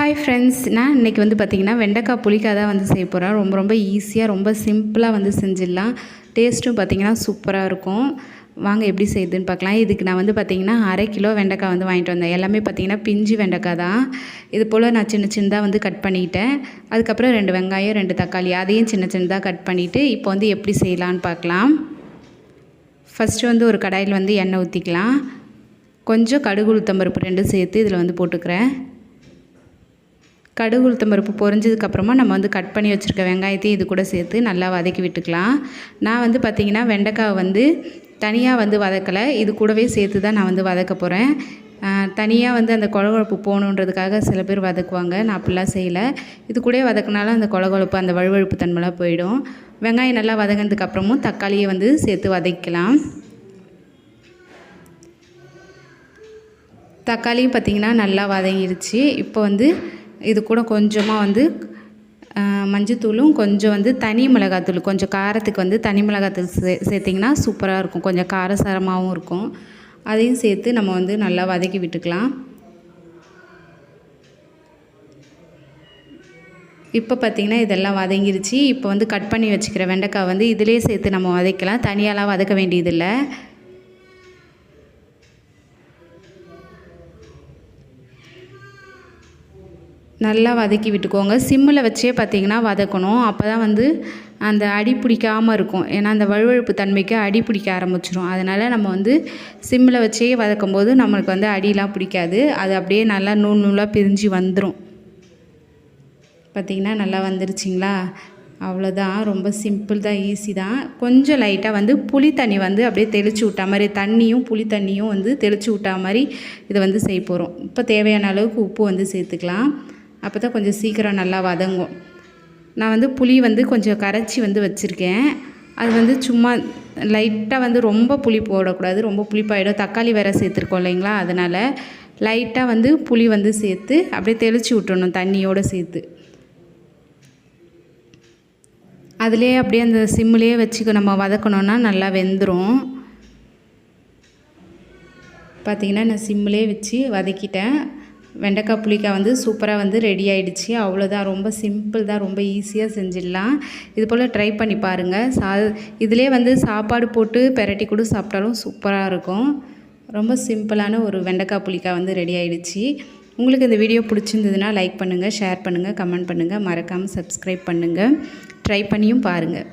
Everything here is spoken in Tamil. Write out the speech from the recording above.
ஹாய் ஃப்ரெண்ட்ஸ், நான் இன்றைக்கி வந்து பார்த்திங்கன்னா வெண்டைக்காய் புளிக்காய் தான் வந்து செய்ய போகிறேன். ரொம்ப ஈஸியாக ரொம்ப சிம்பிளாக வந்து செஞ்சிடலாம். டேஸ்ட்டும் பார்த்திங்கன்னா சூப்பராக இருக்கும். வாங்க எப்படி செய்யுதுன்னு பார்க்கலாம். இதுக்கு நான் வந்து பார்த்திங்கன்னா 1/2 கிலோ வெண்டைக்காய் வந்து வாங்கிட்டு வந்தேன். எல்லாமே பார்த்திங்கன்னா பிஞ்சு வெண்டைக்காய் தான். இது போல் நான் சின்ன சின்னதாக வந்து கட் பண்ணிட்டேன். அதுக்கப்புறம் 2 வெங்காயம் 2 தக்காளி அதையும் சின்ன சின்னதாக கட் பண்ணிவிட்டு இப்போ வந்து எப்படி செய்யலான்னு பார்க்கலாம். ஃபஸ்ட்டு வந்து ஒரு கடாயில் வந்து எண்ணெய் ஊற்றிக்கலாம். கொஞ்சம் கடுகு உளுத்தம்பருப்பு 2 சேர்த்து இதில் வந்து போட்டுக்கிறேன். கடுகு உளுத்தம்பருப்பு பொரிஞ்சதுக்கப்புறமா நம்ம வந்து கட் பண்ணி வச்சுருக்க வெங்காயத்தையும் இது கூட சேர்த்து நல்லா வதக்கி விட்டுக்கலாம். நான் வந்து பார்த்திங்கன்னா வெண்டைக்காய் வந்து தனியாக வந்து வதக்கலை, இது கூடவே சேர்த்து தான் நான் வந்து வதக்க போகிறேன். தனியாக வந்து அந்த கொழகொழப்பு போகணுன்றதுக்காக சில பேர் வதக்குவாங்க. நான் அப்படிலாம் செய்யலை. இது கூட வதக்கினாலும் அந்த கொழகொழப்பு அந்த வழுவழுப்பு தன்மைலாம் போயிடும். வெங்காயம் நல்லா வதங்கினதுக்கப்புறமும் தக்காளியை வந்து சேர்த்து வதக்கலாம். தக்காளியும் பார்த்திங்கன்னா நல்லா வதங்கிடுச்சு. இப்போ வந்து இது கூட கொஞ்சமாக வந்து மஞ்சத்தூளும் கொஞ்சம் வந்து தனி மிளகாத்தூள், கொஞ்சம் காரத்துக்கு வந்து தனி மிளகாத்தூள் சேர்த்திங்கன்னா சூப்பராக இருக்கும். கொஞ்சம் காரசாரமாகவும் இருக்கும். அதையும் சேர்த்து நம்ம வந்து நல்லா வதக்கி விட்டுக்கலாம். இப்போ பார்த்திங்கன்னா இதெல்லாம் வதங்கிருச்சு. இப்போ வந்து கட் பண்ணி வச்சுக்கிற வெண்டைக்காய் வந்து இதிலே சேர்த்து நம்ம வதக்கலாம். தனியாலாம் வதக்க வேண்டியதில்லை. நல்லா வதக்கி விட்டுக்கோங்க. சிம்மில் வச்சே பார்த்திங்கன்னா வதக்கணும். அப்போ தான் வந்து அந்த அடி பிடிக்காமல் இருக்கும். ஏன்னா அந்த வழுவழுப்பு தன்மைக்கு அடி பிடிக்க ஆரம்பிச்சிடும். அதனால் நம்ம வந்து சிம்மில் வச்சே வதக்கும் போது நம்மளுக்கு வந்து அடியெலாம் பிடிக்காது. அது அப்படியே நல்லா நூல் நூலாக பிரிஞ்சு வந்துடும். பார்த்திங்கன்னா நல்லா வந்துருச்சிங்களா? அவ்வளோதான். ரொம்ப சிம்பிள் தான், ஈஸி தான். கொஞ்சம் லைட்டாக வந்து புளி தண்ணி வந்து அப்படியே தெளித்து விட்டா மாதிரி, தண்ணியும் புளி தண்ணியும் வந்து தெளித்து விட்டா மாதிரி இதை வந்து செய்ய போகிறோம். இப்போ தேவையான அளவுக்கு உப்பு வந்து சேர்த்துக்கலாம். அப்போ தான் கொஞ்சம் சீக்கிரம் நல்லா வதங்கும். நான் வந்து புளி வந்து கொஞ்சம் கரைச்சி வந்து வச்சுருக்கேன். அது வந்து சும்மா லைட்டாக வந்து ரொம்ப புளி போடக்கூடாது, ரொம்ப புளிப்பாயிடும். தக்காளி வேறு சேர்த்துருக்கோம் இல்லைங்களா? அதனால் லைட்டாக வந்து புளி வந்து சேர்த்து அப்படியே தெளித்து விட்டுறணும் தண்ணியோடு சேர்த்து. அதிலே அப்படியே அந்த சிம்மிலே வச்சு நம்ம வதக்கணுன்னா நல்லா வெந்துடும். பார்த்திங்கன்னா நான் சிம்மிலே வச்சு வதக்கிட்டேன். வெண்டைக்காய் புளிக்காய் வந்து சூப்பராக வந்து ரெடி ஆகிடுச்சு. அவ்வளோதான். ரொம்ப சிம்பிள் தான், ரொம்ப ஈஸியாக செஞ்சிடலாம். இது போல் ட்ரை பண்ணி பாருங்கள். இதிலே வந்து சாப்பாடு போட்டு பெரட்டி கூட சாப்பிட்டாலும் சூப்பராக இருக்கும். ரொம்ப சிம்பிளான ஒரு வெண்டைக்காய் புளிக்காய் வந்து ரெடி ஆகிடுச்சு. உங்களுக்கு இந்த வீடியோ பிடிச்சிருந்ததுன்னா லைக் பண்ணுங்கள், ஷேர் பண்ணுங்கள், கமெண்ட் பண்ணுங்கள். மறக்காமல் சப்ஸ்கிரைப் பண்ணுங்கள். ட்ரை பண்ணியும் பாருங்கள்.